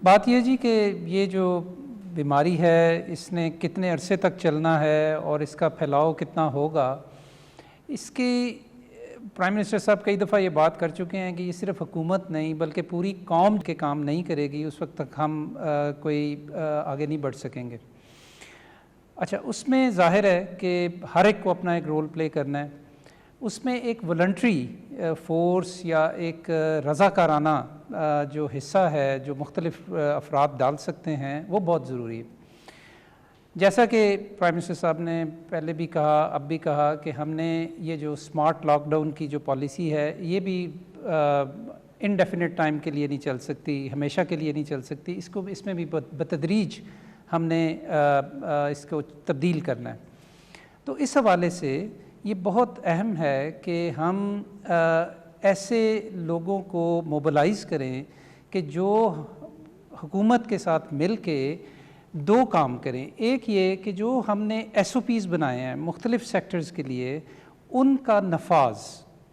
بات یہ جی کہ یہ جو بیماری ہے اس نے کتنے عرصے تک چلنا ہے اور اس کا پھیلاؤ کتنا ہوگا، اس کی پرائم منسٹر صاحب کئی دفعہ یہ بات کر چکے ہیں کہ یہ صرف حکومت نہیں بلکہ پوری قوم کے کام نہیں کرے گی، اس وقت تک ہم کوئی آگے نہیں بڑھ سکیں گے۔ اچھا، اس میں ظاہر ہے کہ ہر ایک کو اپنا ایک رول پلے کرنا ہے، اس میں ایک والنٹری فورس یا ایک رضاکارانہ جو حصہ ہے جو مختلف افراد ڈال سکتے ہیں وہ بہت ضروری ہے۔ جیسا کہ پرائم منسٹر صاحب نے پہلے بھی کہا، اب بھی کہا کہ ہم نے یہ جو سمارٹ لاک ڈاؤن کی جو پالیسی ہے یہ بھی انڈیفینٹ ٹائم کے لیے نہیں چل سکتی، ہمیشہ کے لیے نہیں چل سکتی، اس میں بھی بتدریج ہم نے اس کو تبدیل کرنا ہے۔ تو اس حوالے سے یہ بہت اہم ہے کہ ہم ایسے لوگوں کو موبلائز کریں کہ جو حکومت کے ساتھ مل کے دو کام کریں۔ ایک یہ کہ جو ہم نے ایس او پیز بنائے ہیں مختلف سیکٹرز کے لیے، ان کا نفاذ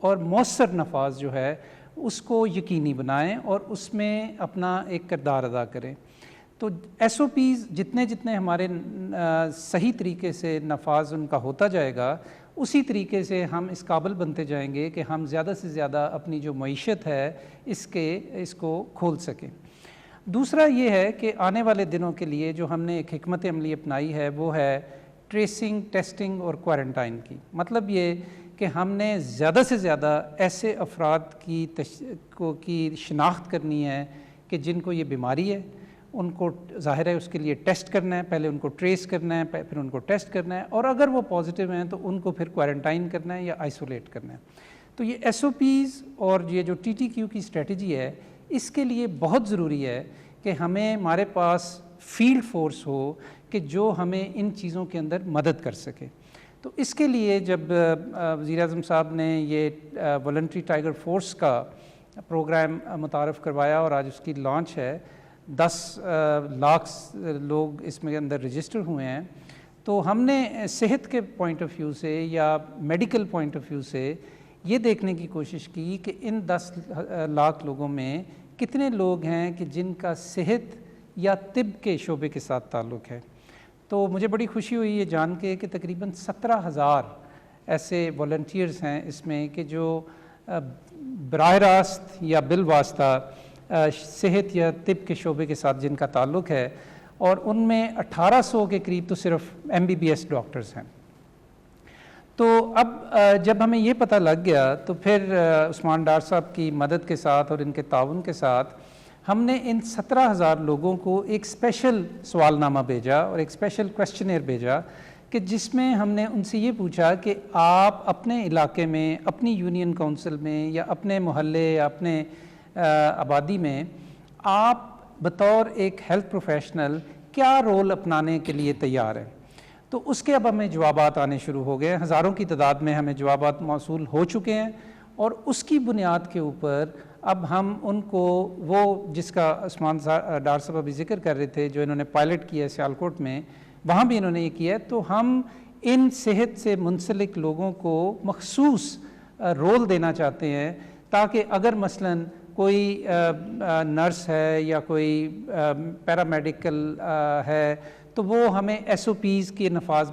اور مؤثر نفاذ جو ہے اس کو یقینی بنائیں اور اس میں اپنا ایک کردار ادا کریں۔ تو ایس او پیز جتنے ہمارے صحیح طریقے سے نفاذ ان کا ہوتا جائے گا، اسی طریقے سے ہم اس قابل بنتے جائیں گے کہ ہم زیادہ سے زیادہ اپنی جو معیشت ہے اس کو کھول سکیں۔ دوسرا یہ ہے کہ آنے والے دنوں کے لیے جو ہم نے ایک حکمت عملی اپنائی ہے وہ ہے ٹریسنگ، ٹیسٹنگ اور کوارنٹائن کی۔ مطلب یہ کہ ہم نے زیادہ سے زیادہ ایسے افراد کی شناخت کرنی ہے کہ جن کو یہ بیماری ہے، ان کو ظاہر ہے اس کے لیے ٹیسٹ کرنا ہے، پہلے ان کو ٹریس کرنا ہے، پھر ان کو ٹیسٹ کرنا ہے، اور اگر وہ پازیٹیو ہیں تو ان کو پھر کوارنٹائن کرنا ہے یا آئسولیٹ کرنا ہے۔ تو یہ ایس او پیز اور یہ جو ٹی ٹی کیو کی اسٹریٹجی ہے، اس کے لیے بہت ضروری ہے کہ ہمارے پاس فیلڈ فورس ہو کہ جو ہمیں ان چیزوں کے اندر مدد کر سکے۔ تو اس کے لیے جب وزیر اعظم صاحب نے یہ والنٹری ٹائیگر فورس کا پروگرام متعارف کروایا اور آج اس کی لانچ ہے، 10 لاکھ لوگ اس میں اندر رجسٹر ہوئے ہیں، تو ہم نے صحت کے پوائنٹ آف ویو سے یا میڈیکل پوائنٹ آف ویو سے یہ دیکھنے کی کوشش کی کہ ان 10 لاکھ لوگوں میں کتنے لوگ ہیں کہ جن کا صحت یا طب کے شعبے کے ساتھ تعلق ہے۔ تو مجھے بڑی خوشی ہوئی یہ جان کے کہ تقریباً 17,000 ایسے والنٹیئرز ہیں اس میں کہ جو براہ راست یا بالواسطہ صحت یا طب کے شعبے کے ساتھ جن کا تعلق ہے، اور ان میں 1800 کے قریب تو صرف MBBS ڈاکٹرز ہیں۔ تو اب جب ہمیں یہ پتہ لگ گیا تو پھر عثمان ڈار صاحب کی مدد کے ساتھ اور ان کے تعاون کے ساتھ ہم نے ان 17,000 لوگوں کو ایک اسپیشل سوال نامہ بھیجا اور ایک اسپیشل کویسچنئر بھیجا کہ جس میں ہم نے ان سے یہ پوچھا کہ آپ اپنے علاقے میں، اپنی یونین کونسل میں یا اپنے محلے یا اپنے آبادی میں آپ بطور ایک ہیلتھ پروفیشنل کیا رول اپنانے کے لیے تیار ہیں۔ تو اس کے اب ہمیں جوابات آنے شروع ہو گئے ہیں، ہزاروں کی تعداد میں ہمیں جوابات موصول ہو چکے ہیں، اور اس کی بنیاد کے اوپر اب ہم ان کو وہ جس کا عثمان ڈار صاحب ابھی ذکر کر رہے تھے جو انہوں نے پائلٹ کیا ہے سیالکوٹ میں، وہاں بھی انہوں نے یہ کیا ہے، تو ہم ان صحت سے منسلک لوگوں کو مخصوص رول دینا چاہتے ہیں تاکہ اگر مثلاً کوئی نرس ہے یا کوئی پیرامیڈیکل ہے تو وہ ہمیں ایس او پیز کے نفاذ